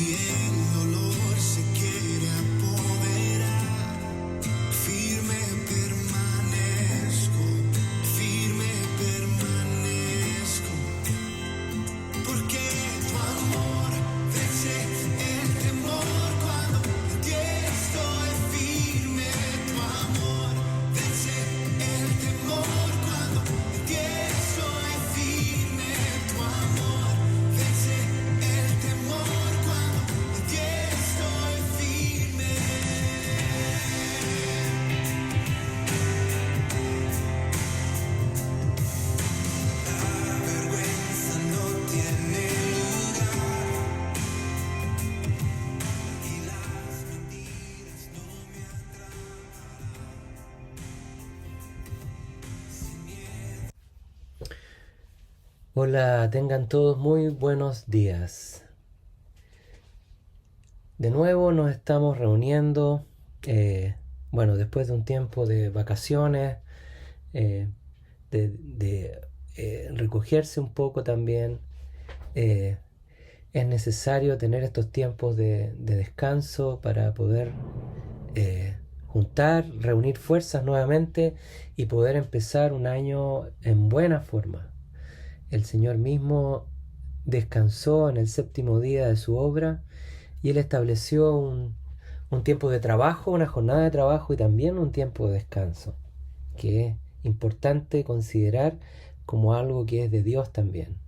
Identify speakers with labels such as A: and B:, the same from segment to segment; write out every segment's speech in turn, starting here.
A: y el dolor se quiere apoderar. Firme permanezco, porque tu amor vence el temor. Cuando en ti estoy firme, tu amor vence el temor. Cuando en ti estoy firme, tu amor vence el temor. Cuando en ti estoy firme. La vergüenza no tiene lugar y las mentiras no me atrapan.
B: Hola, tengan todos muy buenos días. De nuevo nos estamos reuniendo, después de un tiempo de vacaciones, de recogerse un poco también. Es necesario tener estos tiempos de descanso para poder reunir fuerzas nuevamente y poder empezar un año en buena forma. El Señor mismo descansó en el séptimo día de su obra y Él estableció un tiempo de trabajo, una jornada de trabajo y también un tiempo de descanso, que es importante considerar como algo que es de Dios también.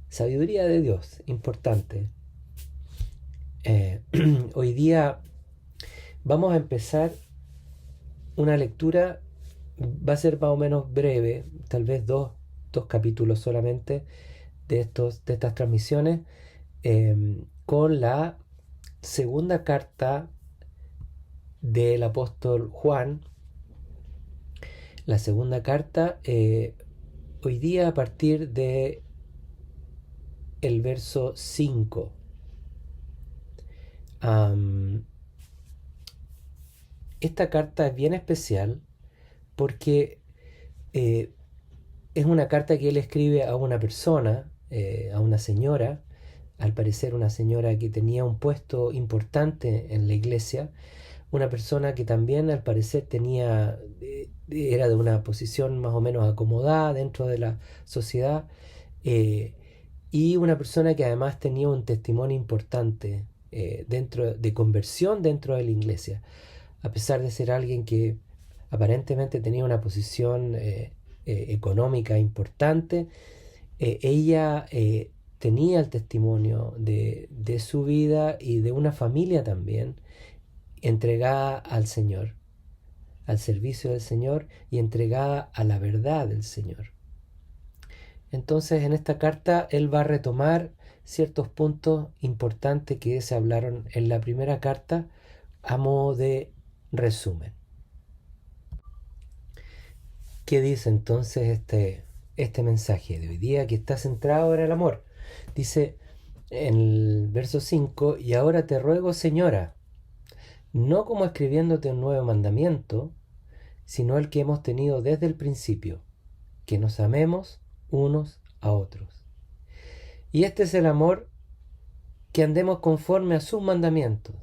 B: Sabiduría de Dios, importante. Hoy día vamos a empezar una lectura, va a ser más o menos breve, tal vez dos capítulos solamente de estas transmisiones, con la segunda carta del apóstol Juan. La segunda carta, hoy día a partir de el verso 5. Esta carta es bien especial porque es una carta que él escribe a una persona, a una señora, al parecer una señora que tenía un puesto importante en la iglesia, una persona que también al parecer era de una posición más o menos acomodada dentro de la sociedad, y una persona que además tenía un testimonio importante dentro de conversión dentro de la iglesia, a pesar de ser alguien que aparentemente tenía una posición económica importante. Ella tenía el testimonio de su vida y de una familia también entregada al Señor, al servicio del Señor y entregada a la verdad del Señor. Entonces en esta carta él va a retomar ciertos puntos importantes que se hablaron en la primera carta a modo de resumen. ¿Qué dice entonces este mensaje de hoy día que está centrado en el amor? Dice en el verso 5: y ahora te ruego, señora, no como escribiéndote un nuevo mandamiento, sino el que hemos tenido desde el principio, que nos amemos unos a otros. Y este es el amor, que andemos conforme a sus mandamientos.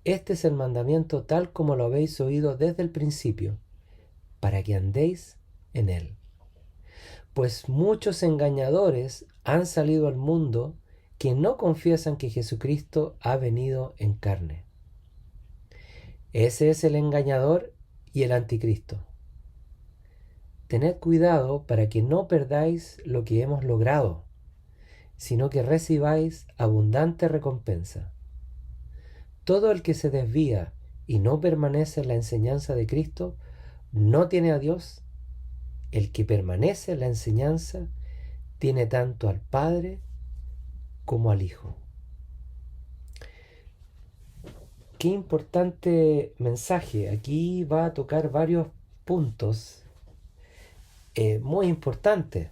B: Este es el mandamiento tal como lo habéis oído desde el principio, para que andéis en él. Pues muchos engañadores han salido al mundo que no confiesan que Jesucristo ha venido en carne. Ese es el engañador y el anticristo. Tened cuidado para que no perdáis lo que hemos logrado, sino que recibáis abundante recompensa. Todo el que se desvía y no permanece en la enseñanza de Cristo no tiene a Dios. El que permanece en la enseñanza tiene tanto al Padre como al Hijo. Qué importante mensaje. Aquí va a tocar varios puntos muy importantes.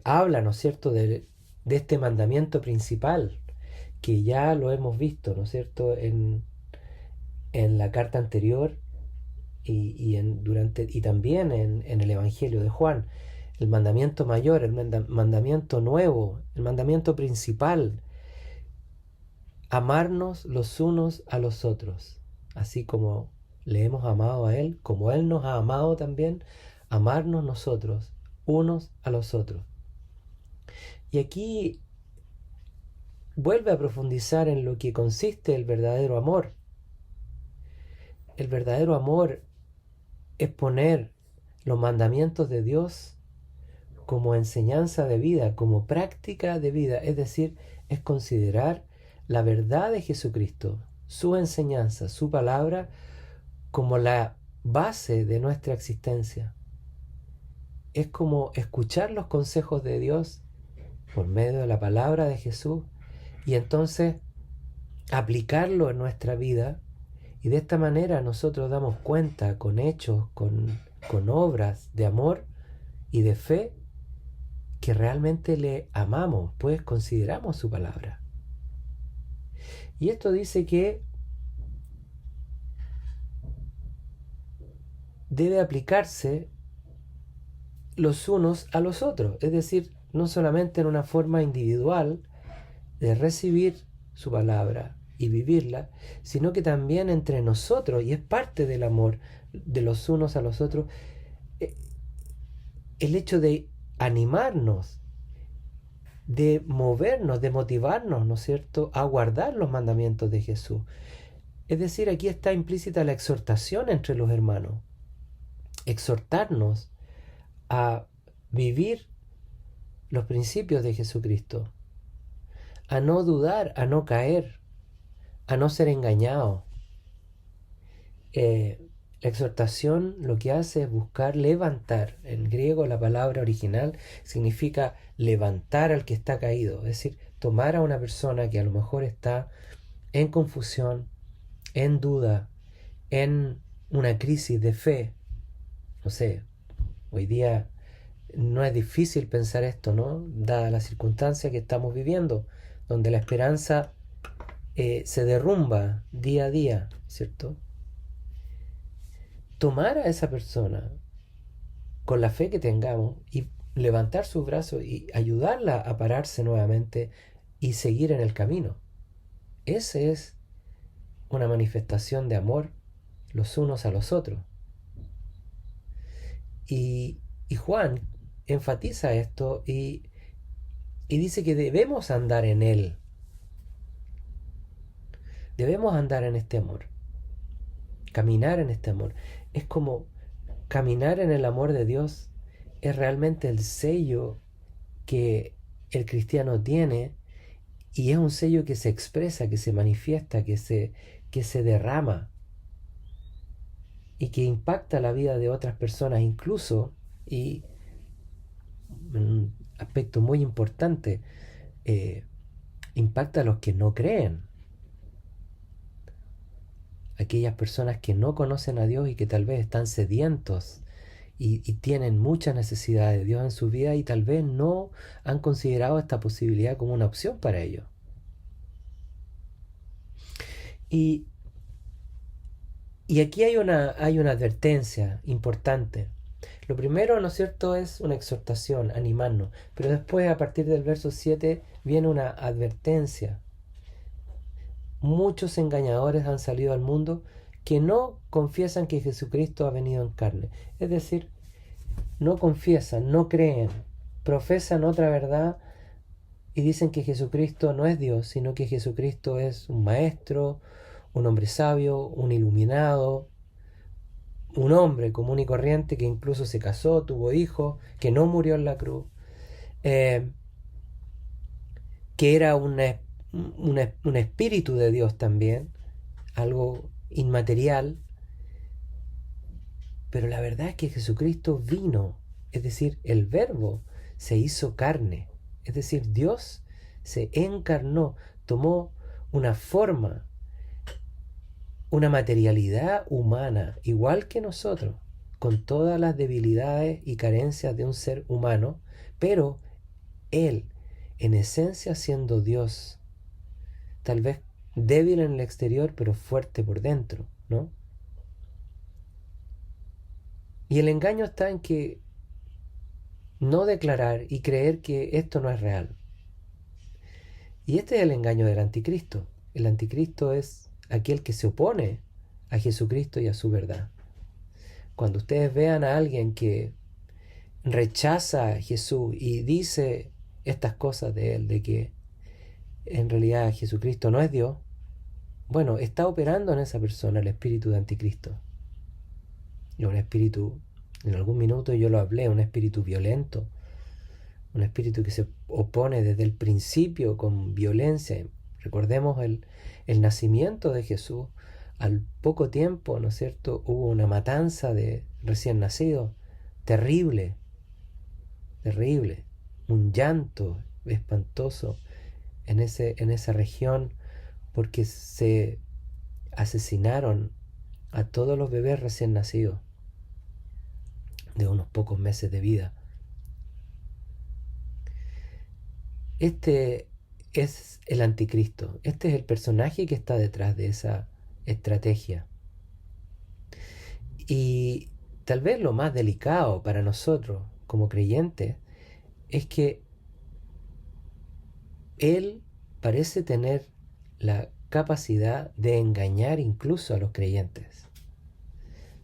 B: Habla, ¿no es cierto?, de este mandamiento principal, que ya lo hemos visto, ¿no es cierto?, en la carta anterior y también en el Evangelio de Juan. el mandamiento mayor, el mandamiento nuevo, el mandamiento principal, amarnos los unos a los otros, así como le hemos amado a Él, como Él nos ha amado también, amarnos nosotros unos a los otros. Y aquí vuelve a profundizar en lo que consiste el verdadero amor. El verdadero amor es poner los mandamientos de Dios como enseñanza de vida, como práctica de vida, es decir, es considerar la verdad de Jesucristo, su enseñanza, su palabra, como la base de nuestra existencia. Es como escuchar los consejos de Dios por medio de la palabra de Jesús y entonces aplicarlo en nuestra vida, y de esta manera nosotros damos cuenta con hechos, con obras de amor y de fe, que realmente le amamos, pues consideramos su palabra. Y esto dice que debe aplicarse los unos a los otros, es decir, no solamente en una forma individual de recibir su palabra y vivirla, sino que también entre nosotros, y es parte del amor de los unos a los otros, el hecho de animarnos, de movernos, de motivarnos, ¿no es cierto?, a guardar los mandamientos de Jesús. Es decir, aquí está implícita la exhortación entre los hermanos, exhortarnos a vivir los principios de Jesucristo, a no dudar, a no caer, a no ser engañados. La exhortación lo que hace es buscar levantar. En griego la palabra original significa levantar al que está caído, es decir, tomar a una persona que a lo mejor está en confusión, en duda, en una crisis de fe. No sé, hoy día no es difícil pensar esto, ¿no? Dada la circunstancia que estamos viviendo, donde la esperanza se derrumba día a día, ¿cierto? Tomar a esa persona con la fe que tengamos y levantar sus brazos y ayudarla a pararse nuevamente y seguir en el camino. Esa es una manifestación de amor los unos a los otros. Y Juan enfatiza esto y dice que debemos andar en él. Debemos andar en este amor. Caminar en este amor. Es como caminar en el amor de Dios. Es realmente el sello que el cristiano tiene, y es un sello que se expresa, que se manifiesta, que se derrama y que impacta la vida de otras personas, incluso, y un aspecto muy importante, impacta a los que no creen, aquellas personas que no conocen a Dios y que tal vez están sedientos y tienen mucha necesidad de Dios en su vida y tal vez no han considerado esta posibilidad como una opción para ellos. Y aquí hay una advertencia importante. Lo primero, ¿no es cierto?, es una exhortación, animarnos. Pero después, a partir del verso 7, viene una advertencia. Muchos engañadores han salido al mundo que no confiesan que Jesucristo ha venido en carne. Es decir, no confiesan, no creen, profesan otra verdad y dicen que Jesucristo no es Dios, sino que Jesucristo es un maestro, un hombre sabio, un iluminado, un hombre común y corriente que incluso se casó, tuvo hijos, que no murió en la cruz, que era un espíritu de Dios también, algo inmaterial. Pero la verdad es que Jesucristo vino, es decir, el Verbo se hizo carne, es decir, Dios se encarnó, tomó una forma, una materialidad humana, igual que nosotros, con todas las debilidades y carencias de un ser humano, pero Él, en esencia siendo Dios, tal vez débil en el exterior, pero fuerte por dentro, ¿no? Y el engaño está en que no declarar y creer que esto no es real. Y este es el engaño del anticristo. El anticristo es aquel que se opone a Jesucristo y a su verdad. Cuando ustedes vean a alguien que rechaza a Jesús y dice estas cosas de él, de que en realidad Jesucristo no es Dios, bueno, está operando en esa persona el espíritu de anticristo. Y un espíritu, en algún minuto yo lo hablé, un espíritu violento, un espíritu que se opone desde el principio con violencia. Recordemos el nacimiento de Jesús. Al poco tiempo, ¿no es cierto?, hubo una matanza de recién nacidos, terrible, terrible, un llanto espantoso en esa región, porque se asesinaron a todos los bebés recién nacidos de unos pocos meses de vida. Este es el anticristo, este es el personaje que está detrás de esa estrategia. Y tal vez lo más delicado para nosotros como creyentes es que él parece tener la capacidad de engañar incluso a los creyentes.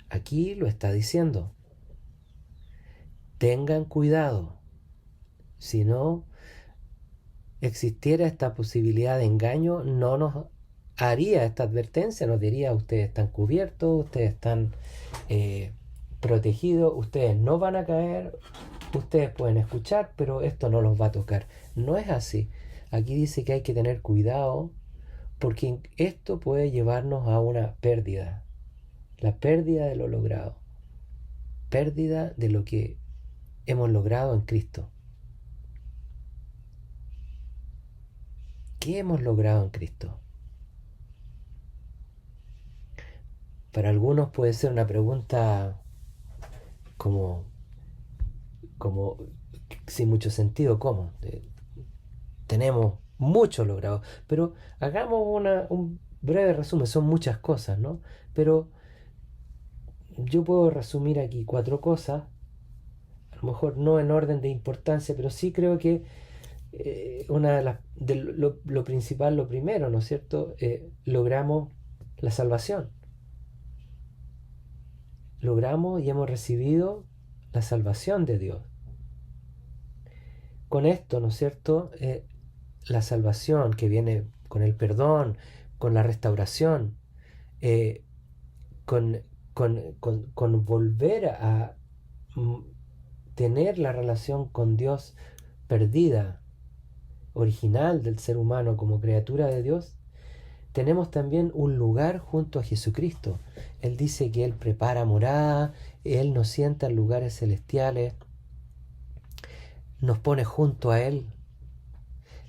B: Aquí lo está diciendo. Tengan cuidado, si no existiera esta posibilidad de engaño, no nos haría esta advertencia, nos diría: ustedes están cubiertos, ustedes están protegidos, ustedes no van a caer, ustedes pueden escuchar, pero esto no los va a tocar. No es así. Aquí dice que hay que tener cuidado porque esto puede llevarnos a una pérdida, la pérdida de lo logrado, pérdida de lo que hemos logrado en Cristo. ¿Qué hemos logrado en Cristo? Para algunos puede ser una pregunta como sin mucho sentido. ¿Cómo? Tenemos mucho logrado, pero hagamos un breve resumen. Son muchas cosas, ¿no? Pero yo puedo resumir aquí 4 cosas, a lo mejor no en orden de importancia, pero sí creo que una de lo principal, lo primero, ¿no es cierto? Logramos la salvación. Logramos y hemos recibido la salvación de Dios. Con esto, ¿no es cierto?, la salvación que viene con el perdón, con la restauración, con, con volver a tener la relación con Dios perdida, original del ser humano como criatura de Dios, tenemos también un lugar junto a Jesucristo. Él dice que Él prepara morada, Él nos sienta en lugares celestiales, nos pone junto a Él.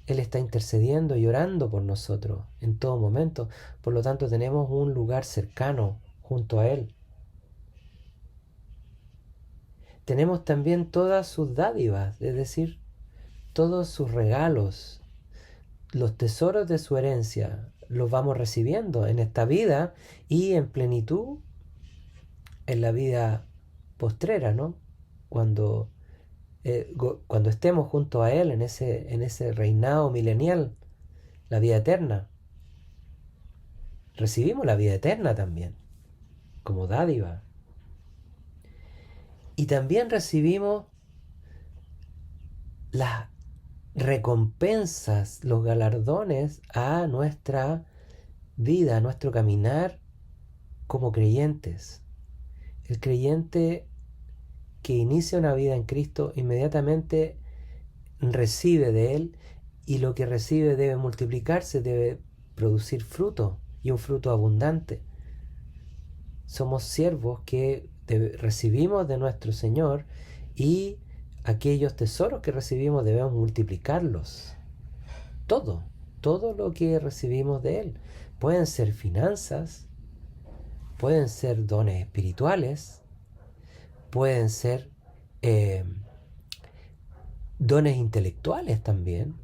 B: Él está intercediendo y orando por nosotros en todo momento. Por lo tanto, tenemos un lugar cercano junto a Él. Tenemos también todas sus dádivas, es decir, todos sus regalos, los tesoros de su herencia, los vamos recibiendo en esta vida y en plenitud en la vida postrera, ¿no? Cuando estemos junto a Él en ese reinado milenial, la vida eterna, recibimos la vida eterna también, como dádiva. Y también recibimos las recompensas, los galardones a nuestra vida, a nuestro caminar como creyentes. El creyente que inicia una vida en Cristo inmediatamente recibe de Él, y lo que recibe debe multiplicarse, debe producir fruto, y un fruto abundante. Somos siervos que recibimos de nuestro Señor, y aquellos tesoros que recibimos debemos multiplicarlos. Todo lo que recibimos de Él. Pueden ser finanzas, pueden ser dones espirituales, pueden ser dones intelectuales también,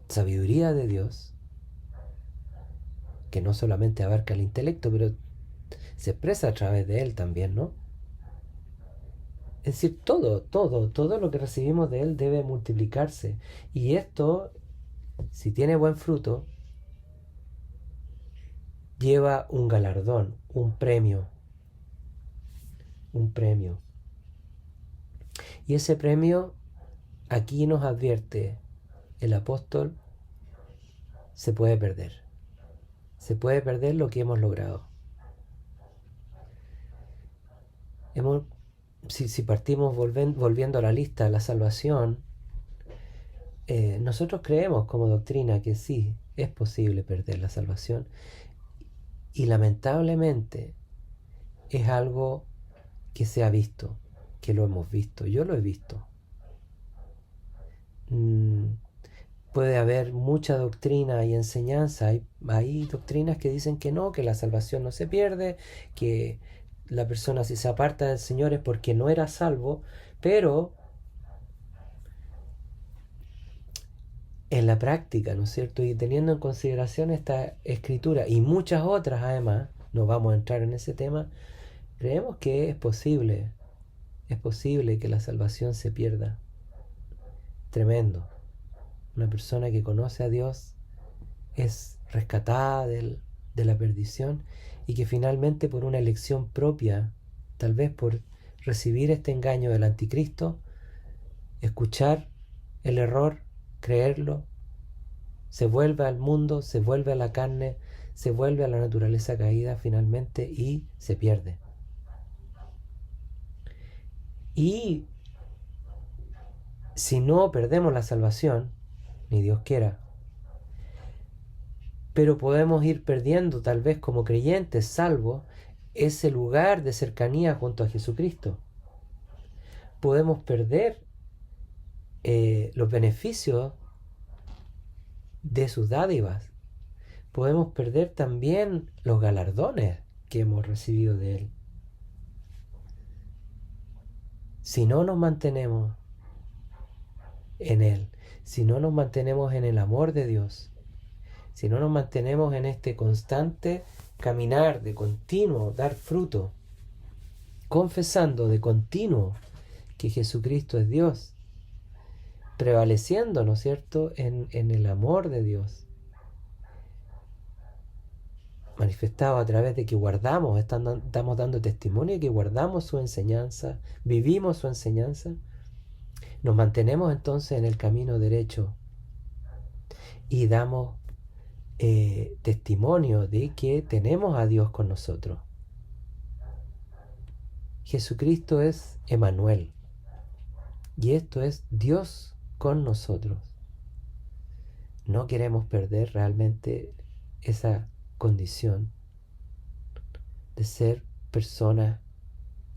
B: sabiduría de Dios, que no solamente abarca el intelecto, pero se expresa a través de Él también, ¿no? Es decir, todo lo que recibimos de Él debe multiplicarse. Y esto, si tiene buen fruto, lleva un galardón, un premio. Un premio. Y ese premio, aquí nos advierte el apóstol, se puede perder. Se puede perder lo que hemos logrado. Si partimos volviendo a la lista, la salvación, nosotros creemos como doctrina que sí, es posible perder la salvación. Y lamentablemente es algo que se ha visto, que lo hemos visto. Yo lo he visto. Puede haber mucha doctrina y enseñanza. Hay doctrinas que dicen que no, que la salvación no se pierde, que la persona si se aparta del Señor es porque no era salvo, pero en la práctica, ¿no es cierto? Y teniendo en consideración esta escritura y muchas otras además, no vamos a entrar en ese tema, creemos que es posible que la salvación se pierda. Tremendo. Una persona que conoce a Dios es rescatada de la perdición y que finalmente por una elección propia, tal vez por recibir este engaño del anticristo, escuchar el error, creerlo, se vuelve al mundo, se vuelve a la carne, se vuelve a la naturaleza caída finalmente y se pierde. Y si no perdemos la salvación, ni Dios quiera, pero podemos ir perdiendo tal vez como creyentes salvos ese lugar de cercanía junto a Jesucristo. Podemos perder los beneficios de sus dádivas. Podemos perder también los galardones que hemos recibido de Él. Si no nos mantenemos en Él, si no nos mantenemos en el amor de Dios, si no nos mantenemos en este constante caminar de continuo, dar fruto, confesando de continuo que Jesucristo es Dios, prevaleciendo, ¿no es cierto?, en el amor de Dios, manifestado a través de que estamos dando testimonio de que guardamos su enseñanza, vivimos su enseñanza, nos mantenemos entonces en el camino derecho y damos testimonio de que tenemos a Dios con nosotros. Jesucristo es Emmanuel y esto es Dios con nosotros. No queremos perder realmente esa condición de ser personas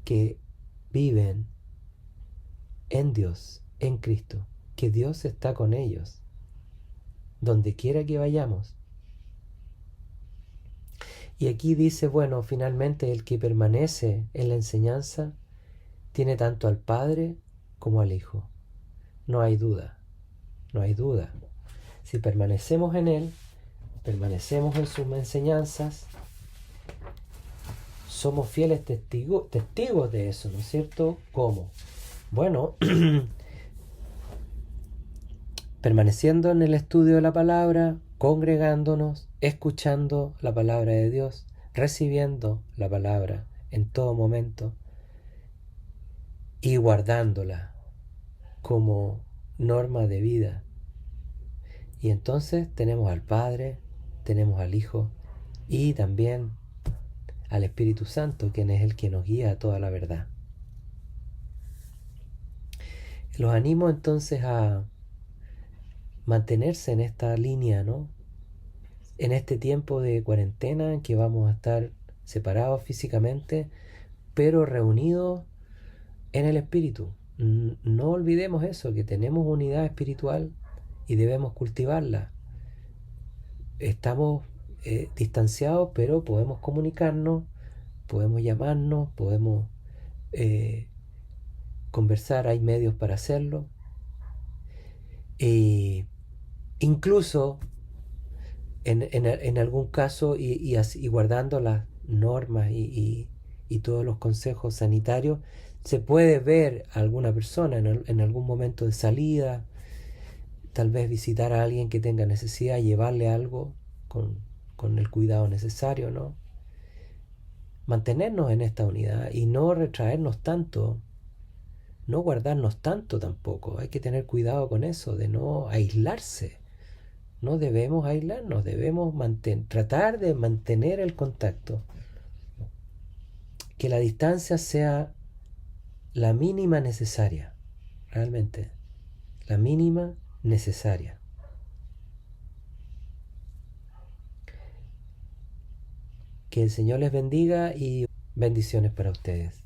B: que viven en Dios, en Cristo, que Dios está con ellos, donde quiera que vayamos. Y aquí dice, bueno, finalmente el que permanece en la enseñanza tiene tanto al Padre como al Hijo. No hay duda, no hay duda. Si permanecemos en Él, permanecemos en sus enseñanzas, somos fieles testigos de eso, ¿no es cierto? ¿Cómo? Bueno, permaneciendo en el estudio de la palabra, congregándonos, escuchando la palabra de Dios, recibiendo la palabra en todo momento y guardándola como norma de vida. Y entonces tenemos al Padre, tenemos al Hijo y también al Espíritu Santo, quien es el que nos guía a toda la verdad. Los animo entonces a mantenerse en esta línea, ¿no? En este tiempo de cuarentena en que vamos a estar separados físicamente, pero reunidos en el Espíritu. No olvidemos eso, que tenemos unidad espiritual y debemos cultivarla. Estamos distanciados, pero podemos comunicarnos, podemos llamarnos, podemos conversar, hay medios para hacerlo. Incluso en algún caso y guardando las normas y todos los consejos sanitarios, Se puede ver a alguna persona en algún momento de salida, tal vez visitar a alguien que tenga necesidad, llevarle algo con el cuidado necesario, ¿no? Mantenernos en esta unidad y no retraernos tanto, no guardarnos tanto tampoco. Hay que tener cuidado con eso, de no aislarse. No debemos aislarnos, debemos tratar de mantener el contacto. Que la distancia sea la mínima necesaria, realmente, la mínima necesaria. Que el Señor les bendiga y bendiciones para ustedes.